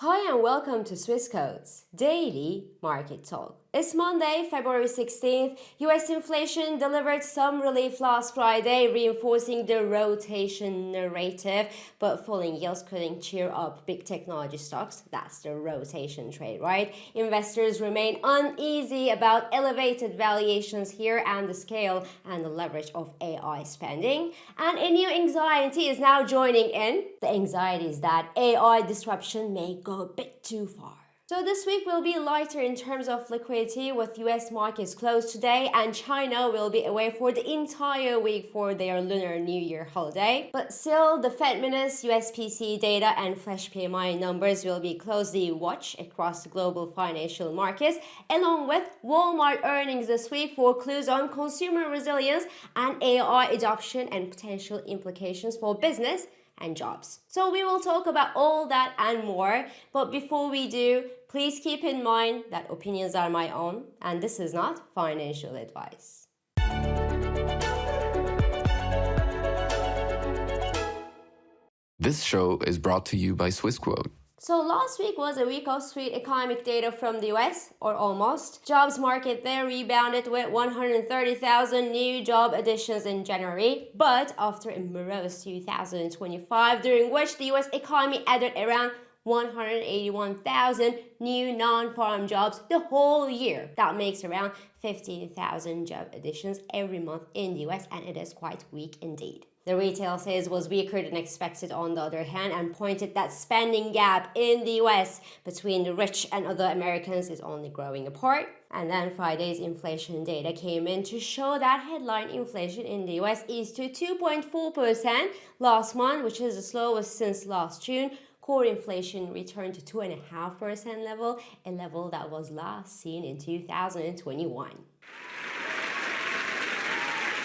Hi and welcome to Swissquote's Daily Market Talk. It's Monday, February 16th. US inflation delivered some relief last Friday, reinforcing the rotation narrative, but falling yields couldn't cheer up big technology stocks. That's the rotation trade, right? Investors remain uneasy about elevated valuations here and the scale and the leverage of AI spending. And a new anxiety is now joining in. The anxiety is that AI disruption may go a bit too far. So this week will be lighter in terms of liquidity with US markets closed today, and China will be away for the entire week for their Lunar New Year holiday. But still, the Fed minutes, US PCE data and flash PMI numbers will be closely watched across the global financial markets, along with Walmart earnings this week for clues on consumer resilience and AI adoption and potential implications for business and jobs. So we will talk about all that and more, but before we do, please keep in mind that opinions are my own and this is not financial advice. This show is brought to you by Swissquote. So last week was a week of sweet economic data from the US, or almost. Jobs market there rebounded with 130,000 new job additions in January, but after a morose 2025, during which the US economy added around 181,000 new non-farm jobs the whole year. That makes around 15,000 job additions every month in the US, and it is quite weak indeed. The retail sales was weaker than expected on the other hand, and pointed that spending gap in the US between the rich and other Americans is only growing apart. And then Friday's inflation data came in to show that headline inflation in the US eased to 2.4% last month, which is the slowest since last June. Core inflation returned to 2.5% level, a level that was last seen in 2021.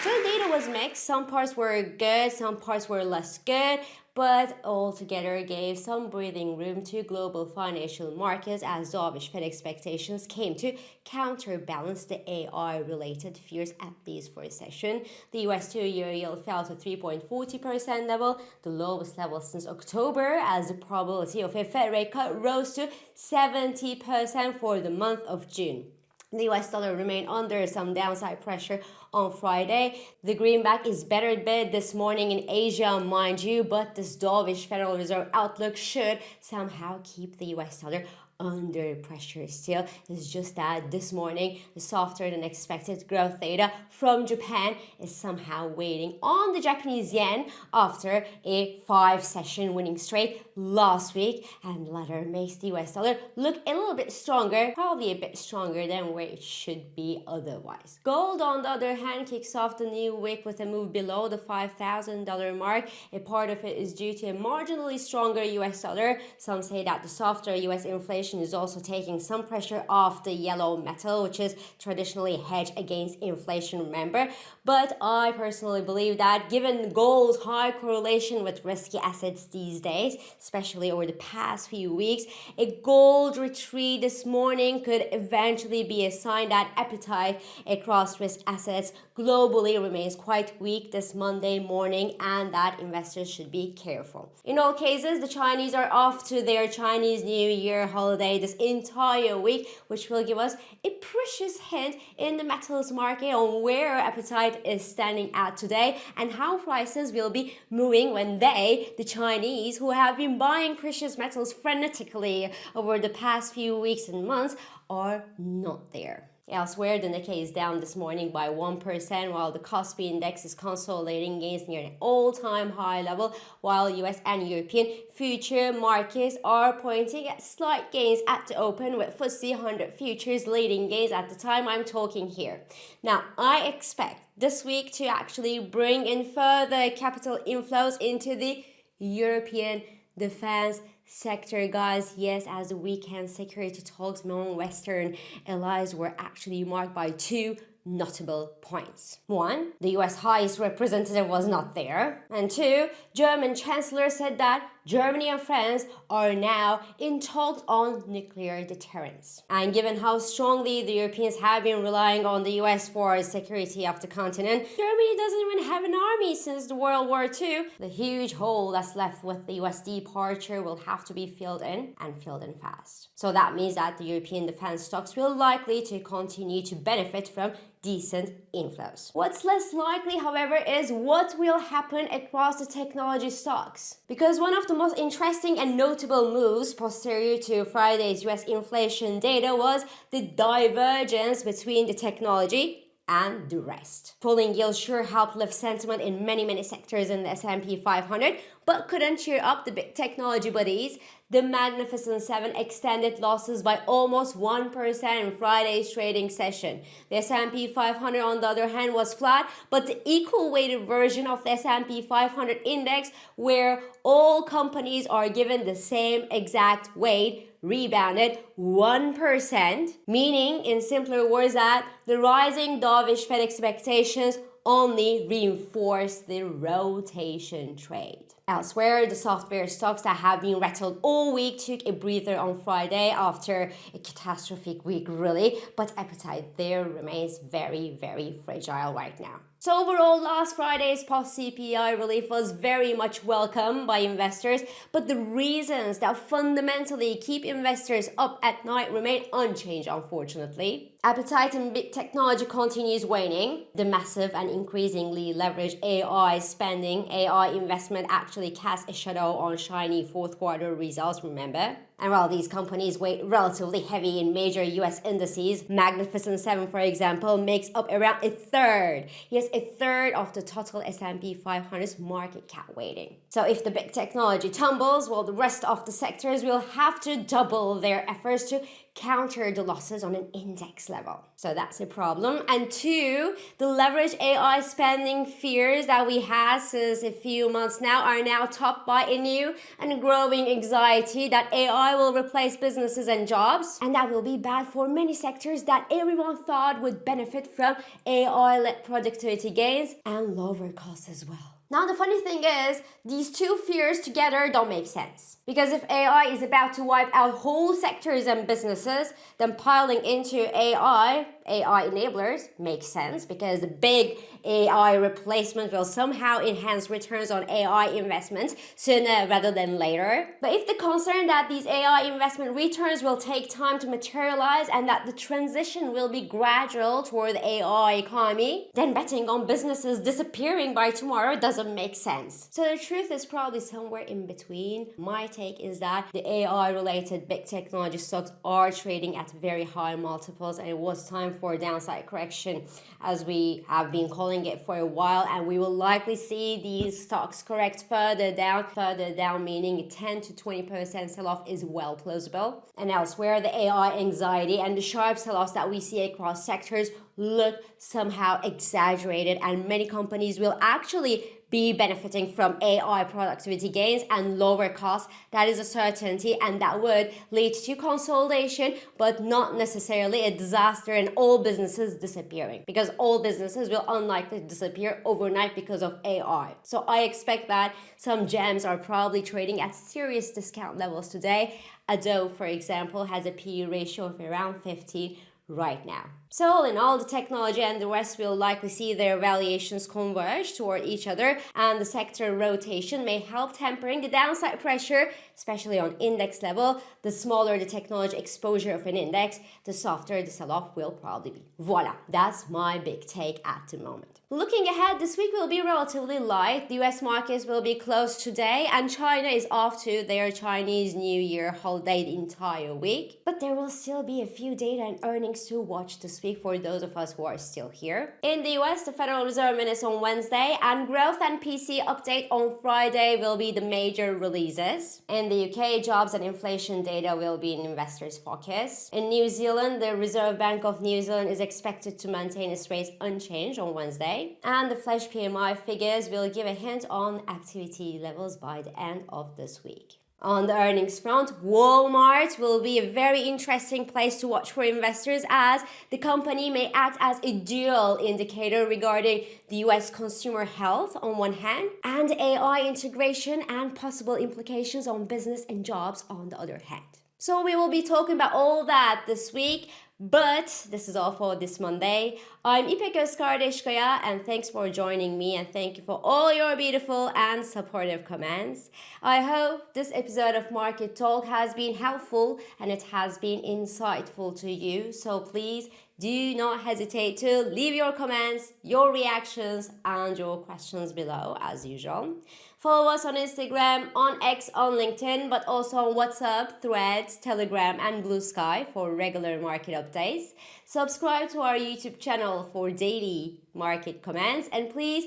So the data was mixed. Some parts were good, some parts were less good, but altogether gave some breathing room to global financial markets as dovish Fed expectations came to counterbalance the AI-related fears, at least for a session. The US two-year yield fell to 3.40% level, the lowest level since October, as the probability of a Fed rate cut rose to 70% for the month of June. The US dollar remained under some downside pressure on Friday. The greenback is better bid this morning in Asia, mind you, but this dovish Federal Reserve outlook should somehow keep the US dollar under pressure still. It's just that this morning, the softer than expected growth data from Japan is somehow waiting on the Japanese yen after a 5-session winning streak last week, and the latter makes the US dollar look a little bit stronger, probably a bit stronger than where it should be otherwise. Gold, on the other hand, kicks off the new week with a move below the $5,000 mark. A part of it is due to a marginally stronger US dollar. Some say that the softer US inflation is also taking some pressure off the yellow metal, which is traditionally hedged against inflation, remember. But I personally believe that given gold's high correlation with risky assets these days, especially over the past few weeks, a gold retreat this morning could eventually be a sign that appetite across risk assets globally remains quite weak this Monday morning, and that investors should be careful. In all cases, the Chinese are off to their Chinese New Year holiday this entire week, which will give us a precious hint in the metals market on where appetite is standing at today and how prices will be moving when they, the Chinese, who have been buying precious metals frenetically over the past few weeks and months, are not there. Elsewhere, the Nikkei is down this morning by 1%, while the Kospi index is consolidating gains near an all-time high level, while US and European future markets are pointing at slight gains at the open, with FTSE 100 futures leading gains at the time I'm talking here. Now, I expect this week to actually bring in further capital inflows into the European defense sector, guys. Yes, as the weekend security talks among Western allies were actually marked by two notable points. One, the US highest representative was not there. And two, German Chancellor said that Germany and France are now in talks on nuclear deterrence. And given how strongly the Europeans have been relying on the US for security of the continent, Germany doesn't even have an army since the World War II. The huge hole that's left with the US departure will have to be filled in, and filled in fast. So that means that the European defense stocks will likely to continue to benefit from decent inflows. What's less likely, however, is what will happen across the technology stocks. Because one of the most interesting and notable moves posterior to Friday's US inflation data was the divergence between the technology and the rest. Falling yields sure helped lift sentiment in many sectors in the S&P 500, but couldn't cheer up the big technology buddies. The Magnificent Seven extended losses by almost 1% in Friday's trading session. The S&P 500, on the other hand, was flat, but the equal-weighted version of the S&P 500 index, where all companies are given the same exact weight, rebounded 1%, meaning, in simpler words, that the rising dovish Fed expectations only reinforce the rotation trade. Elsewhere, the software stocks that have been rattled all week took a breather on Friday after a catastrophic week, really, but appetite there remains very fragile right now. So overall, last Friday's post-CPI relief was very much welcome by investors, but the reasons that fundamentally keep investors up at night remain unchanged, unfortunately. Appetite in big technology continues waning. The massive and increasingly leveraged AI spending, AI investment actually cast a shadow on shiny fourth quarter results, remember? And while these companies weigh relatively heavy in major US indices, Magnificent Seven, for example, makes up around a third. Yes, a third of the total S&P 500's market cap weighting. So if the big technology tumbles, well, the rest of the sectors will have to double their efforts to counter the losses on an index level. So that's a problem. And two, the leveraged AI spending fears that we had since a few months now are now topped by a new and growing anxiety that AI will replace businesses and jobs, and that will be bad for many sectors that everyone thought would benefit from AI-led productivity gains and lower costs as well. Now, the funny thing is, these two fears together don't make sense. Because if AI is about to wipe out whole sectors and businesses, then piling into AI enablers makes sense, because the big AI replacement will somehow enhance returns on AI investments sooner rather than later. But if the concern that these AI investment returns will take time to materialize and that the transition will be gradual toward the AI economy, then betting on businesses disappearing by tomorrow doesn't make sense. So the truth is probably somewhere in between. My take is that the AI-related big technology stocks are trading at very high multiples, and it was time for a downside correction, as we have been calling it for a while, and we will likely see these stocks correct further down, meaning a 10 to 20% sell-off is well plausible. And elsewhere, the AI anxiety and the sharp sell-offs that we see across sectors look somehow exaggerated, and many companies will actually be benefiting from AI productivity gains and lower costs. That is a certainty, and that would lead to consolidation, but not necessarily a disaster and all businesses disappearing, because all businesses will unlikely disappear overnight because of AI. So I expect that some gems are probably trading at serious discount levels today. Adobe, for example, has a PE ratio of around 15 right now. So all in all, the technology and the rest will likely see their valuations converge toward each other, and the sector rotation may help tempering the downside pressure, especially on index level. The smaller the technology exposure of an index, the softer the sell-off will probably be. Voila, that's my big take at the moment. Looking ahead, this week will be relatively light. The US markets will be closed today, and China is off to their Chinese New Year holiday the entire week. But there will still be a few data and earnings to watch this week for those of us who are still here. In the US, the Federal Reserve minutes on Wednesday and growth and PC update on Friday will be the major releases. In the UK, jobs and inflation data will be in investors' focus. In New Zealand, the Reserve Bank of New Zealand is expected to maintain its rates unchanged on Wednesday. And the flash PMI figures will give a hint on activity levels by the end of this week. On the earnings front, Walmart will be a very interesting place to watch for investors as the company may act as a dual indicator regarding the US consumer health on one hand and AI integration and possible implications on business and jobs on the other hand. So we will be talking about all that this week, but this is all for this Monday. I'm İpek Özkardeşkaya and thanks for joining me and thank you for all your beautiful and supportive comments. I hope this episode of Market Talk has been helpful and it has been insightful to you. So please do not hesitate to leave your comments, your reactions, and your questions below as usual. Follow us on Instagram, on X, on LinkedIn, but also on WhatsApp, Threads, Telegram, and Blue Sky for regular market updates. Subscribe to our YouTube channel for daily market comments. And please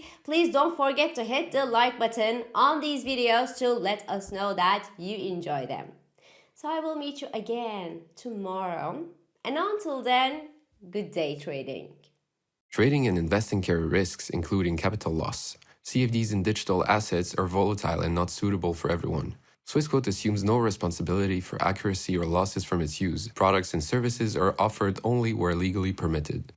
don't forget to hit the like button on these videos to let us know that you enjoy them. So I will meet you again tomorrow. And until then, good day trading. Trading and investing carry risks, including capital loss. CFDs in digital assets are volatile and not suitable for everyone. Swissquote assumes no responsibility for accuracy or losses from its use. Products and services are offered only where legally permitted.